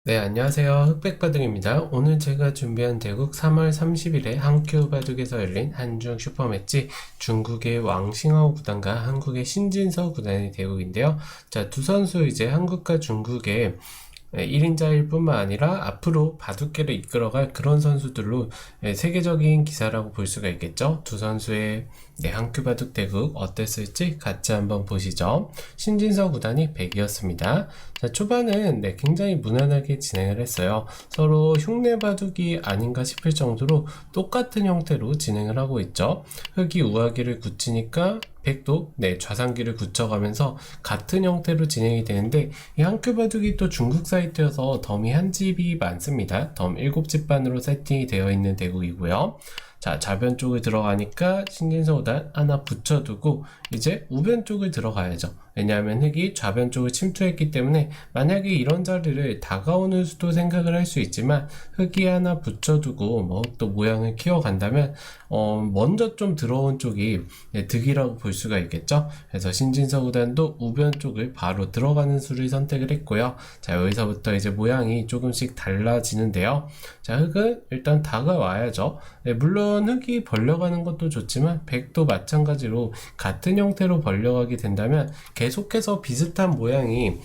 네, 안녕하세요. 흑백바둑입니다. 오늘 제가 준비한 대국 3월 30일에 한큐 바둑에서 열린 한중 슈퍼매치 중국의 왕싱하오 구단과 한국의 신진서 구단의 대국인데요. 자, 두 선수 이제 한국과 중국의 1인자일 뿐만 아니라 앞으로 바둑계를 이끌어갈 그런 선수들로 세계적인 기사라고 볼 수가 있겠죠. 두 선수의 한큐 바둑 대국 어땠을지 같이 한번 보시죠. 신진서 구단이 100이었습니다. 자, 초반은 굉장히 무난하게 진행을 했어요. 서로 흉내 바둑이 아닌가 싶을 정도로 똑같은 형태로 진행을 하고 있죠. 흑이 우아기를 굳히니까 백도 좌상기를 굳혀가면서 같은 형태로 진행이 되는데, 이 한큐 바둑이 또 중국 사이트여서 덤이 한 집이 많습니다. 덤 7집 반으로 세팅이 되어 있는 대국이고요. 자, 좌변 쪽을 들어가니까 신진서 구단 하나 붙여두고 이제 우변 쪽을 들어가야죠. 왜냐하면 흑이 좌변 쪽을 침투했기 때문에 만약에 이런 자리를 다가오는 수도 생각을 할 수 있지만, 흑이 하나 붙여두고 흑도 모양을 키워간다면 먼저 좀 들어온 쪽이 득이라고 볼 수가 있겠죠. 그래서 신진서 구단도 우변 쪽을 바로 들어가는 수를 선택을 했고요. 자, 여기서부터 이제 모양이 조금씩 달라지는데요. 자, 흑은 일단 다가와야죠. 물론 흑이 벌려가는 것도 좋지만 백도 마찬가지로 같은 형태로 벌려가게 된다면, 계속해서 비슷한 모양이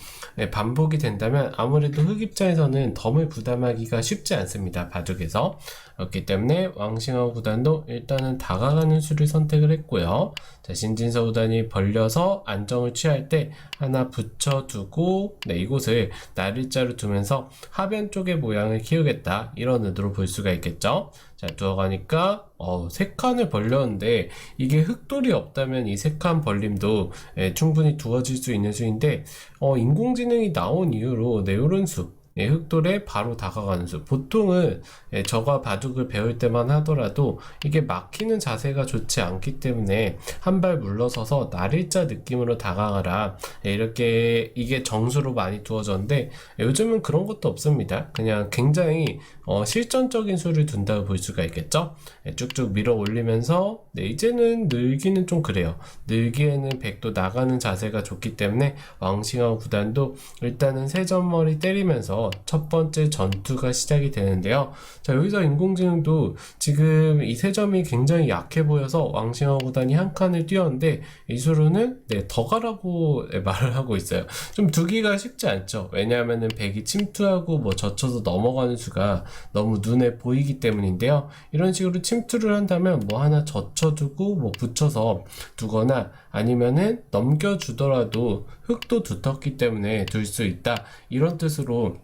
반복이 된다면 아무래도 흑 입장에서는 덤을 부담하기가 쉽지 않습니다. 바둑에서. 그렇기 때문에 왕싱하오 구단도 일단은 다가가는 수를 선택을 했고요. 자, 신진서 구단이 벌려서 안정을 취할 때 하나 붙여두고 이곳을 나릴자로 두면서 하변 쪽의 모양을 키우겠다, 이런 의도로 볼 수가 있겠죠. 자, 두어가니까 3칸을 벌렸는데, 이게 흑돌이 없다면 이 3칸 벌림도 충분히 두어질 수 있는 수인데, 인공지능이 나온 이후로 이런 수, 흑돌에 바로 다가가는 수, 보통은 저가 바둑을 배울 때만 하더라도 이게 막히는 자세가 좋지 않기 때문에 한 발 물러서서 날일자 느낌으로 다가가라, 이렇게 이게 정수로 많이 두어졌는데, 요즘은 그런 것도 없습니다. 그냥 굉장히 실전적인 수를 둔다고 볼 수가 있겠죠. 쭉쭉 밀어 올리면서 이제는 늘기는 좀 그래요. 늘기에는 백도 나가는 자세가 좋기 때문에 왕싱하오 구단도 일단은 세점머리 때리면서 첫 번째 전투가 시작이 되는데요. 자, 여기서 인공지능도 지금 이 세점이 굉장히 약해 보여서 왕싱하오 구단이 한 칸을 띄웠는데, 이수로는 더 가라고 말을 하고 있어요. 좀 두기가 쉽지 않죠. 왜냐하면은 백이 침투하고 젖혀서 넘어가는 수가 너무 눈에 보이기 때문인데요. 이런 식으로 침투를 한다면 하나 젖혀두고 붙여서 두거나, 아니면은 넘겨주더라도 흑도 두텁기 때문에 둘 수 있다, 이런 뜻으로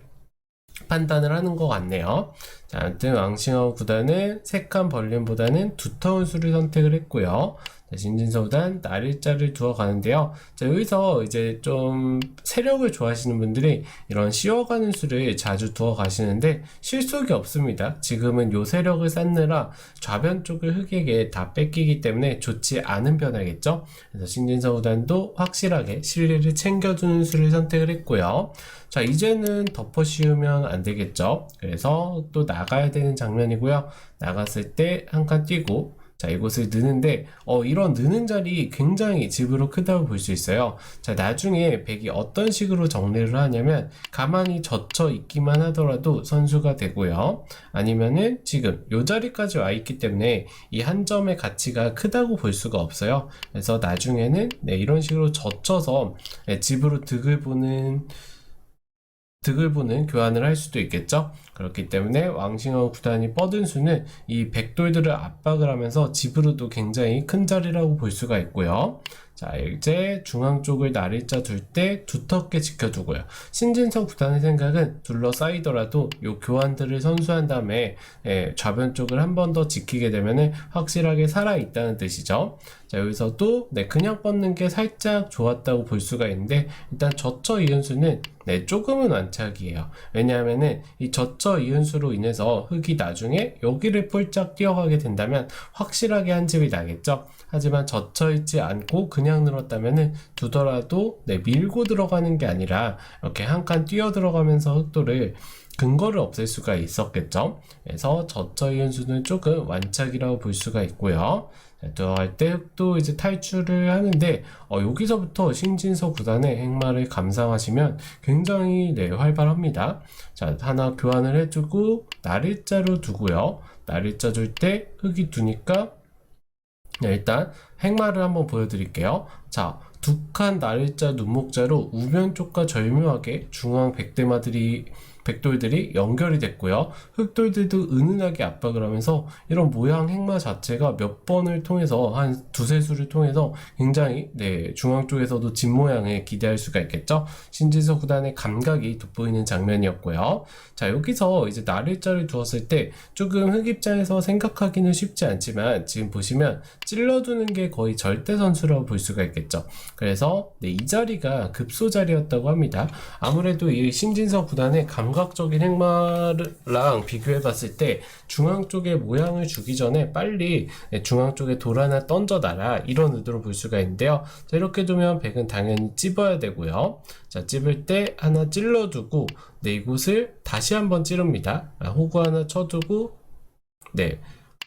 판단을 하는 것 같네요. 자, 아무튼 왕싱하오 구단은 3칸 벌림보다는 두터운 수를 선택을 했고요. 자, 신진서 구단 날일자를 두어 가는데요. 자, 여기서 이제 좀 세력을 좋아하시는 분들이 이런 씌워가는 수를 자주 두어 가시는데 실속이 없습니다. 지금은 요 세력을 쌓느라 좌변 쪽을 흑에게 다 뺏기기 때문에 좋지 않은 변화겠죠. 그래서 신진서 구단도 확실하게 실리를 챙겨주는 수를 선택을 했고요. 자, 이제는 덮어 씌우면 안 되겠죠. 그래서 또 나가야 되는 장면이고요. 나갔을 때 한 칸 띄고, 자, 이곳을 느는데 이런 느는 자리 굉장히 집으로 크다고 볼 수 있어요. 자, 나중에 백이 어떤 식으로 정리를 하냐면, 가만히 젖혀 있기만 하더라도 선수가 되고요. 아니면은 지금 요 자리까지 와 있기 때문에 이 한 점의 가치가 크다고 볼 수가 없어요. 그래서 나중에는 이런 식으로 젖혀서 집으로 득을 보는 교환을 할 수도 있겠죠. 그렇기 때문에 왕싱하오 구단이 뻗은 수는 이 백돌들을 압박을 하면서 집으로도 굉장히 큰 자리라고 볼 수가 있고요. 자, 이제 중앙 쪽을 날일자 둘 때 두텁게 지켜두고요. 신진서 구단의 생각은 둘러싸이더라도 요 교환들을 선수한 다음에 좌변 쪽을 한 번 더 지키게 되면은 확실하게 살아있다는 뜻이죠. 자, 여기서도 그냥 뻗는 게 살짝 좋았다고 볼 수가 있는데, 일단 젖혀 이은수는 조금은 완착이에요. 왜냐하면은 이 젖혀 이은수로 인해서 흑이 나중에 여기를 폴짝 뛰어가게 된다면 확실하게 한 집이 나겠죠. 하지만 젖혀있지 않고 그냥 늘었다면은 두더라도 네, 밀고 들어가는 게 아니라 이렇게 한 칸 뛰어 들어가면서 흑도를 근거를 없앨 수가 있었겠죠. 그래서 젖혀있는 수는 조금 완착이라고 볼 수가 있고요. 들어갈 때 흑도 이제 탈출을 하는데 여기서부터 신진서 구단의 행마를 감상하시면 굉장히 네, 활발합니다. 자, 하나 교환을 해주고 날일자로 두고요. 날일자 줄 때 흑이 두니까 네, 일단 행마를 한번 보여드릴게요. 자, 두 칸 날일자 눈목자로 우변 쪽과 절묘하게 중앙 백돌들이 연결이 됐고요. 흑돌들도 은은하게 압박을 하면서 이런 모양 행마 자체가 몇 번을 통해서 한 두세 수를 통해서 굉장히 네, 중앙 쪽에서도 집 모양을 기대할 수가 있겠죠. 신진서 구단의 감각이 돋보이는 장면이었고요. 자, 여기서 이제 날일자를 두었을 때 조금 흑 입장에서 생각하기는 쉽지 않지만 지금 보시면 찔러두는 게 거의 절대 선수라고 볼 수가 있겠죠. 그래서 네, 이 자리가 급소 자리였다고 합니다. 아무래도 이 신진서 구단의 감각적인 행마랑 비교해 봤을 때 중앙 쪽에 모양을 주기 전에 빨리 중앙 쪽에 돌 하나 던져놔라, 이런 의도로 볼 수가 있는데요. 자, 이렇게 두면 백은 당연히 찝어야 되고요. 자, 찝을 때 하나 찔러두고 네, 이곳을 다시 한번 찌릅니다. 호구 하나 쳐두고 네,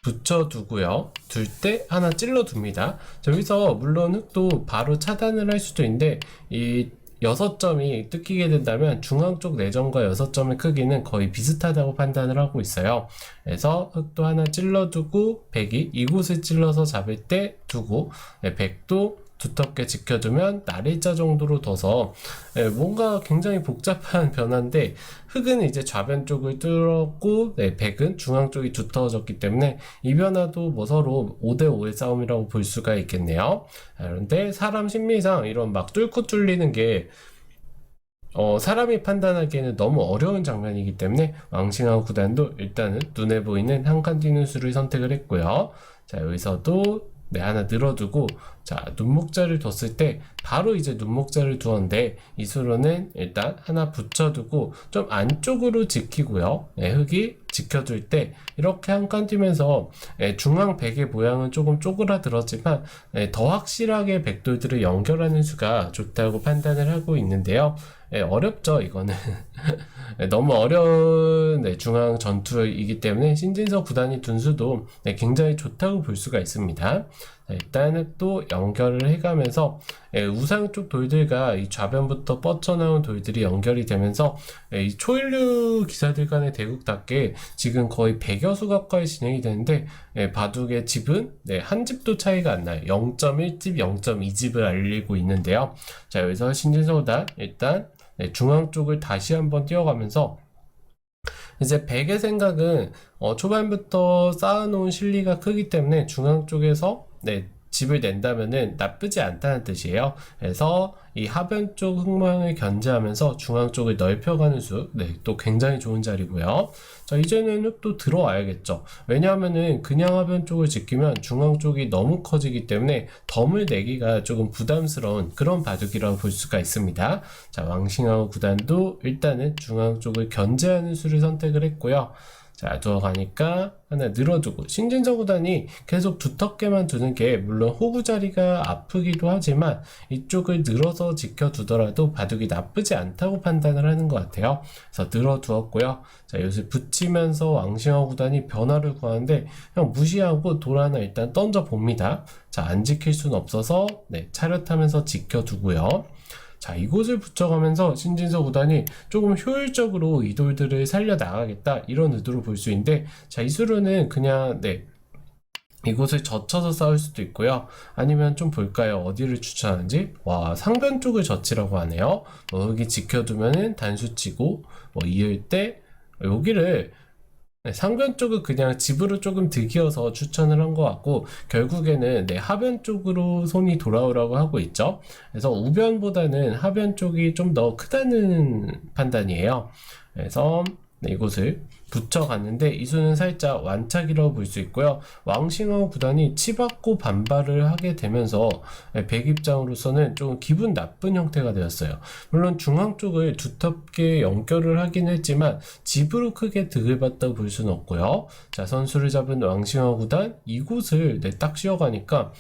붙여두고요. 둘 때 하나 찔러둡니다. 여기서 물론 흑도 바로 차단을 할 수도 있는데 이 6점이 뜯기게 된다면 중앙 쪽 내점과 6점의 크기는 거의 비슷하다고 판단을 하고 있어요. 그래서 흑도 하나 찔러두고 백이 이곳을 찔러서 잡을 때 두고 백도 두텁게 지켜두면 날일자 정도로 둬서 뭔가 굉장히 복잡한 변화인데 흑은 이제 좌변 쪽을 뚫었고 백은 중앙 쪽이 두터워졌기 때문에 이 변화도 뭐 서로 5대5의 싸움이라고 볼 수가 있겠네요. 그런데 사람 심리상 이런 막 뚫고 뚫리는 게 사람이 판단하기에는 너무 어려운 장면이기 때문에 왕싱하오 구단도 일단은 눈에 보이는 한 칸 뛰는 수를 선택을 했고요. 자, 여기서도 네, 하나 늘어두고 자, 눈목자를 뒀을 때 바로 이제 눈목자를 두었는데 이 수로는 일단 하나 붙여두고 좀 안쪽으로 지키고요. 네, 흑이 지켜줄 때 이렇게 한 칸 뛰면서 중앙 백의 모양은 조금 쪼그라들었지만 더 확실하게 백돌들을 연결하는 수가 좋다고 판단을 하고 있는데요. 어렵죠, 이거는. 너무 어려운 중앙 전투이기 때문에 신진서 구단이 둔 수도 굉장히 좋다고 볼 수가 있습니다. 일단은 또 연결을 해가면서 우상 쪽 돌들과 이 좌변부터 뻗쳐나온 돌들이 연결이 되면서 이 초일류 기사들 간의 대국답게 지금 거의 100여 수 가까이 진행이 되는데 바둑의 집은 한 집도 차이가 안 나요. 0.1집, 0.2집을 알리고 있는데요. 자, 여기서 신진서 구단 일단 중앙 쪽을 다시 한번 뛰어가면서 이제 백의 생각은 초반부터 쌓아놓은 실리가 크기 때문에 중앙 쪽에서 집을 낸다면은 나쁘지 않다는 뜻이에요. 그래서 이 하변 쪽 흑모양을 견제하면서 중앙 쪽을 넓혀가는 수, 또 굉장히 좋은 자리고요. 자, 이제는 흑도 들어와야겠죠. 왜냐하면은 그냥 하변 쪽을 지키면 중앙 쪽이 너무 커지기 때문에 덤을 내기가 조금 부담스러운 그런 바둑이라고 볼 수가 있습니다. 자, 왕싱하오 구단도 일단은 중앙 쪽을 견제하는 수를 선택을 했고요. 자, 들어가니까 하나 늘어두고 신진서 구단이 계속 두텁게만 두는 게 물론 호구 자리가 아프기도 하지만 이쪽을 늘어서 지켜두더라도 바둑이 나쁘지 않다고 판단을 하는 것 같아요. 그래서 늘어두었고요. 자, 여기서 붙이면서 왕싱하오 구단이 변화를 구하는데 그냥 무시하고 돌 하나 일단 던져 봅니다. 자, 안 지킬 수는 없어서 차렷하면서 지켜두고요. 자, 이곳을 붙여가면서 신진서 구단이 조금 효율적으로 이 돌들을 살려나가겠다, 이런 의도로 볼 수 있는데, 자, 이 수로는 그냥 이곳을 젖혀서 싸울 수도 있고요. 아니면 좀 볼까요? 어디를 추천하는지? 와, 상변 쪽을 젖히라고 하네요. 여기 지켜두면은 단수치고 이을 때 여기를 상변 쪽을 그냥 집으로 조금 득이어서 추천을 한 것 같고, 결국에는 하변 쪽으로 손이 돌아오라고 하고 있죠. 그래서 우변보다는 하변 쪽이 좀 더 크다는 판단이에요. 그래서 이곳을 붙여갔는데 이 수는 살짝 완착이라고 볼 수 있고요. 왕싱하오 구단이 치받고 반발을 하게 되면서 백 입장으로서는 좀 기분 나쁜 형태가 되었어요. 물론 중앙 쪽을 두텁게 연결을 하긴 했지만 집으로 크게 득을 봤다고 볼 수는 없고요. 자, 선수를 잡은 왕싱하오 구단 이곳을 딱 씌워가니까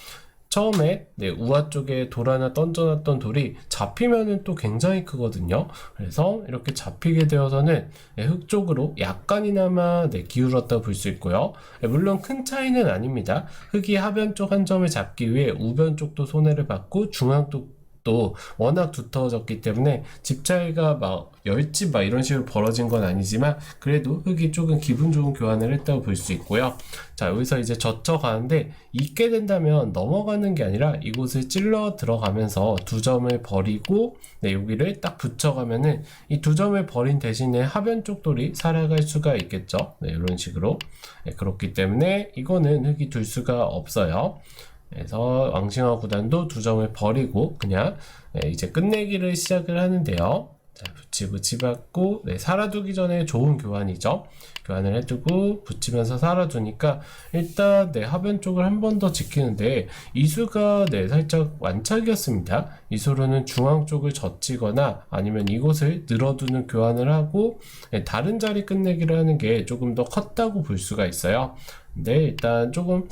처음에 우아 쪽에 돌 하나 던져놨던 돌이 잡히면은 또 굉장히 크거든요. 그래서 이렇게 잡히게 되어서는 흙 쪽으로 약간이나마 기울었다 볼 수 있고요. 물론 큰 차이는 아닙니다. 흙이 하변 쪽 한 점을 잡기 위해 우변 쪽도 손해를 받고 중앙 쪽도 워낙 두터워졌기 때문에 집 차이가 막 10집 막 이런 식으로 벌어진 건 아니지만 그래도 흙이 조금 기분 좋은 교환을 했다고 볼 수 있고요. 자, 여기서 이제 젖혀가는데 있게 된다면 넘어가는 게 아니라 이곳을 찔러 들어가면서 두 점을 버리고 여기를 딱 붙여가면은 이 두 점을 버린 대신에 하변 쪽 돌이 살아갈 수가 있겠죠. 이런 식으로. 그렇기 때문에 이거는 흙이 둘 수가 없어요. 그래서 왕싱어 구단도 두 점을 버리고 그냥 이제 끝내기를 시작을 하는데요. 자, 붙이 받고 살아두기 전에 좋은 교환이죠. 교환을 해두고 붙이면서 살아두니까 일단 하변 쪽을 한 번 더 지키는데 이수가 살짝 완착이었습니다. 이수로는 중앙 쪽을 젖히거나 아니면 이곳을 늘어두는 교환을 하고 다른 자리 끝내기를 하는 게 조금 더 컸다고 볼 수가 있어요. 근데 일단 조금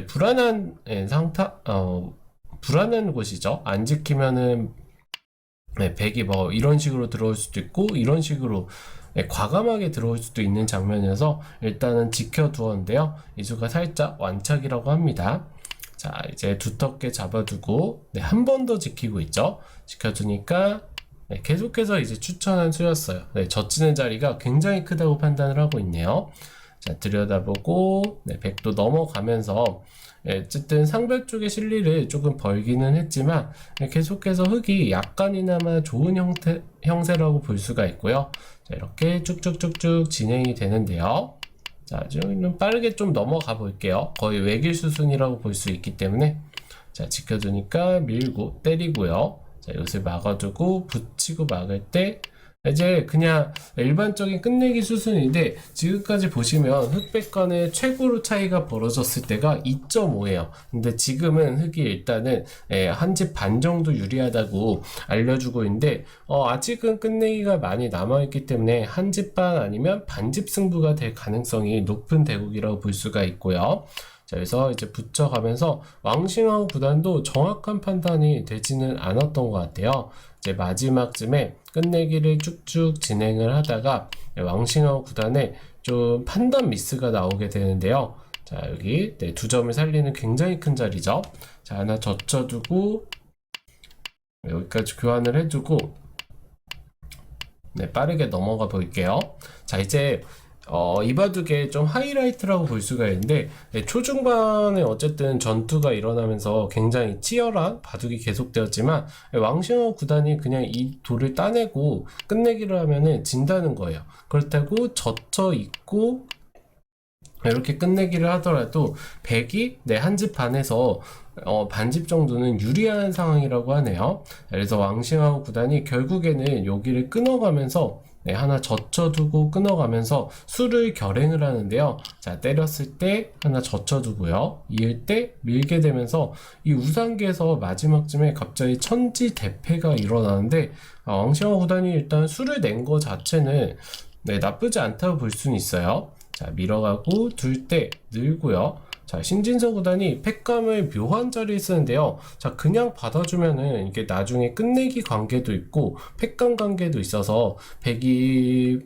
불안한 불안한 곳이죠. 안 지키면은 백이 뭐 이런 식으로 들어올 수도 있고 이런 식으로 과감하게 들어올 수도 있는 장면이어서 일단은 지켜두었는데요. 이수가 살짝 완착이라고 합니다. 자, 이제 두텁게 잡아두고 한 번 더 지키고 있죠. 지켜두니까 계속해서 이제 추천한 수였어요. 젖히는 자리가 굉장히 크다고 판단을 하고 있네요. 자, 들여다보고 백도 넘어가면서 어쨌든 상별 쪽의 실리를 조금 벌기는 했지만 계속해서 흙이 약간이나마 좋은 형세라고 볼 수가 있고요. 자, 이렇게 쭉쭉쭉쭉 진행이 되는데요. 자, 좀 빠르게 좀 넘어가 볼게요. 거의 외길 수순이라고 볼 수 있기 때문에 자, 지켜두니까 밀고 때리고요. 자, 이것을 막아두고 붙이고 막을 때 이제 그냥 일반적인 끝내기 수순인데 지금까지 보시면 흑백 간의 최고로 차이가 벌어졌을 때가 2.5예요. 근데 지금은 흑이 일단은 한 집 반 정도 유리하다고 알려주고 있는데 아직은 끝내기가 많이 남아있기 때문에 한 집 반 아니면 반집 승부가 될 가능성이 높은 대국이라고 볼 수가 있고요. 자, 그래서 이제 붙여가면서 왕싱어 구단도 정확한 판단이 되지는 않았던 것 같아요. 이제 마지막쯤에 끝내기를 쭉쭉 진행을 하다가 왕싱어 구단에 좀 판단 미스가 나오게 되는데요. 자, 여기 두 점을 살리는 굉장히 큰 자리죠. 자, 하나 젖혀두고 여기까지 교환을 해두고 빠르게 넘어가 볼게요. 자, 이제 이 바둑의 좀 하이라이트라고 볼 수가 있는데 초중반에 어쨌든 전투가 일어나면서 굉장히 치열한 바둑이 계속되었지만 왕싱어 구단이 그냥 이 돌을 따내고 끝내기를 하면은 진다는 거예요. 그렇다고 젖혀 있고 이렇게 끝내기를 하더라도 백이 한 집 반에서 반집 정도는 유리한 상황이라고 하네요. 그래서 왕싱어 구단이 결국에는 여기를 끊어가면서 하나 젖혀두고 끊어가면서 수를 결행을 하는데요. 자, 때렸을 때 하나 젖혀두고요. 이을 때 밀게 되면서 이 우상기에서 마지막쯤에 갑자기 천지대패가 일어나는데 왕싱어 구단이 일단 수를 낸 거 자체는 나쁘지 않다고 볼 수는 있어요. 자, 밀어가고 둘 때 늘고요. 자, 신진서 구단이 팩감을 묘한 자리에 쓰는데요. 자, 그냥 받아주면은 이게 나중에 끝내기 관계도 있고 팩감 관계도 있어서 백이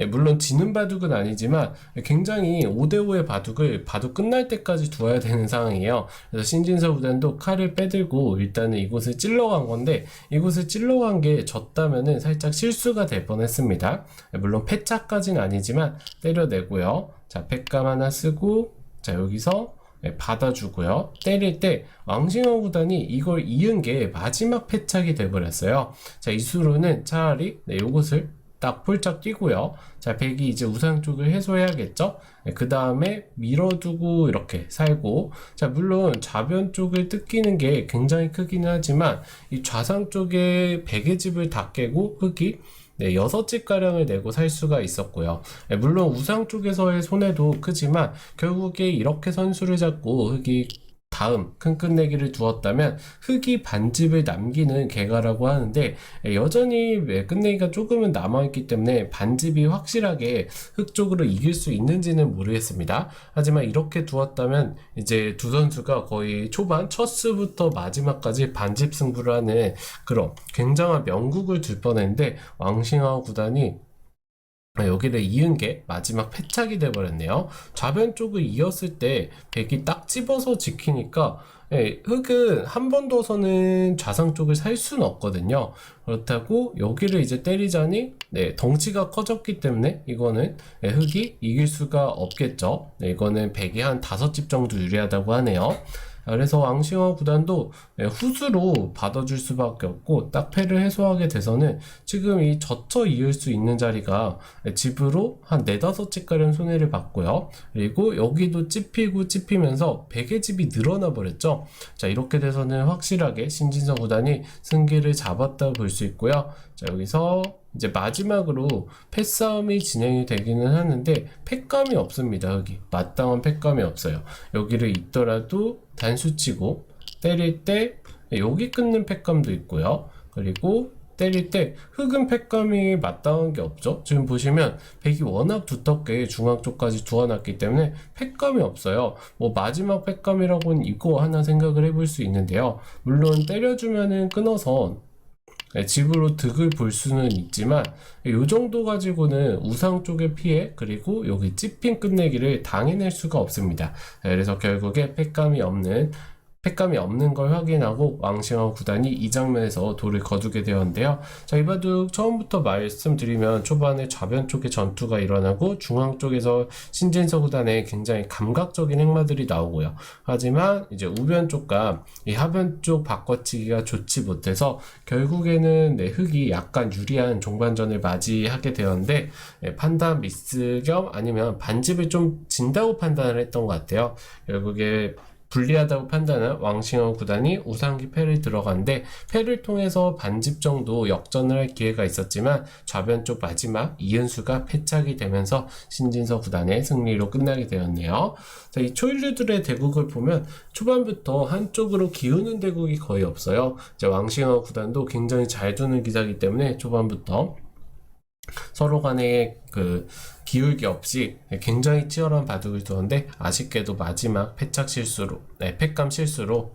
물론 지는 바둑은 아니지만 굉장히 5대5의 바둑을 바둑 끝날 때까지 두어야 되는 상황이에요. 그래서 신진서 구단도 칼을 빼들고 일단은 이곳을 찔러간 건데 이곳을 찔러간 게 졌다면은 살짝 실수가 될 뻔했습니다. 물론 패차까지는 아니지만 때려내고요. 자, 팩감 하나 쓰고 자, 여기서 받아주고요. 때릴 때 왕싱어 구단이 이걸 이은 게 마지막 패착이 돼버렸어요. 자, 이수로는 차라리 요것을 딱 폴짝 뛰고요. 자, 백이 이제 우상 쪽을 해소해야겠죠. 그 다음에 밀어두고 이렇게 살고, 자, 물론 좌변 쪽을 뜯기는 게 굉장히 크기는 하지만 이 좌상 쪽에 백의 집을 다 깨고 흙이 6집 가량을 내고 살 수가 있었고요. 물론 우상 쪽에서의 손해도 크지만 결국에 이렇게 선수를 잡고 흙이 다음 큰 끝내기를 두었다면 흑이 반집을 남기는 개가라고 하는데, 여전히 끝내기가 조금은 남아있기 때문에 반집이 확실하게 흑 쪽으로 이길 수 있는지는 모르겠습니다. 하지만 이렇게 두었다면 이제 두 선수가 거의 초반 첫 수부터 마지막까지 반집 승부를 하는 그런 굉장한 명국을 둘 뻔했는데, 왕싱하오 구단이 여기를 이은 게 마지막 패착이 돼버렸네요. 좌변 쪽을 이었을 때 백이 딱 집어서 지키니까, 흑은 한 번 둬서는 좌상 쪽을 살 수는 없거든요. 그렇다고 여기를 이제 때리자니 덩치가 커졌기 때문에 이거는 흑이 이길 수가 없겠죠. 이거는 백이 한 5집 정도 유리하다고 하네요. 그래서 왕싱어 구단도 후수로 받아줄 수밖에 없고, 딱 패를 해소하게 돼서는 지금 이 젖혀 이을 수 있는 자리가 집으로 한 4-5집가량 손해를 봤고요. 그리고 여기도 찝히고 찝히면서 백의 집이 늘어나 버렸죠. 자, 이렇게 돼서는 확실하게 신진서 구단이 승기를 잡았다고 볼 수 있고요. 자, 여기서 이제 마지막으로 패싸움이 진행이 되기는 하는데 패감이 없습니다. 여기 마땅한 패감이 없어요. 여기를 있더라도 단수치고 때릴 때 여기 끊는 패감도 있고요. 그리고 때릴 때 흑은 패감이 마땅한 게 없죠. 지금 보시면 백이 워낙 두텁게 중앙 쪽까지 두어놨기 때문에 패감이 없어요. 뭐 마지막 패감이라고는 이거 하나 생각을 해볼 수 있는데요. 물론 때려주면은 끊어서 집으로 득을 볼 수는 있지만 이 정도 가지고는 우상 쪽의 피해, 그리고 여기 찝힌 끝내기를 당해낼 수가 없습니다. 그래서 결국에 패감이 없는 걸 확인하고 왕싱어 구단이 이 장면에서 돌을 거두게 되었는데요. 자, 이 바둑 처음부터 말씀드리면 초반에 좌변 쪽에 전투가 일어나고 중앙 쪽에서 신진서 구단의 굉장히 감각적인 행마들이 나오고요. 하지만 이제 우변 쪽과 이 하변 쪽 바꿔치기가 좋지 못해서 결국에는 흑이 약간 유리한 종반전을 맞이하게 되었는데, 판단 미스 겸 아니면 반집을 좀 진다고 판단을 했던 것 같아요. 결국에 불리하다고 판단한 왕싱어 구단이 우상기 패를 들어간데, 패를 통해서 반집 정도 역전을 할 기회가 있었지만 좌변 쪽 마지막 이은수가 패착이 되면서 신진서 구단의 승리로 끝나게 되었네요. 자, 이 초일류들의 대국을 보면 초반부터 한쪽으로 기우는 대국이 거의 없어요. 이제 왕싱어 구단도 굉장히 잘 두는 기사이기 때문에 초반부터 서로 간에 그 기울기 없이 굉장히 치열한 바둑을 두었는데, 아쉽게도 마지막 패착 실수로, 패감 실수로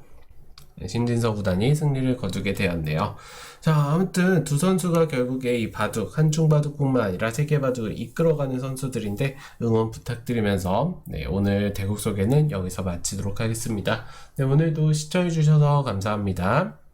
신진서 구단이 승리를 거두게 되었네요. 자, 아무튼 두 선수가 결국에 이 바둑, 한중 바둑뿐만 아니라 세계 바둑을 이끌어가는 선수들인데 응원 부탁드리면서 오늘 대국 소개는 여기서 마치도록 하겠습니다. 오늘도 시청해주셔서 감사합니다.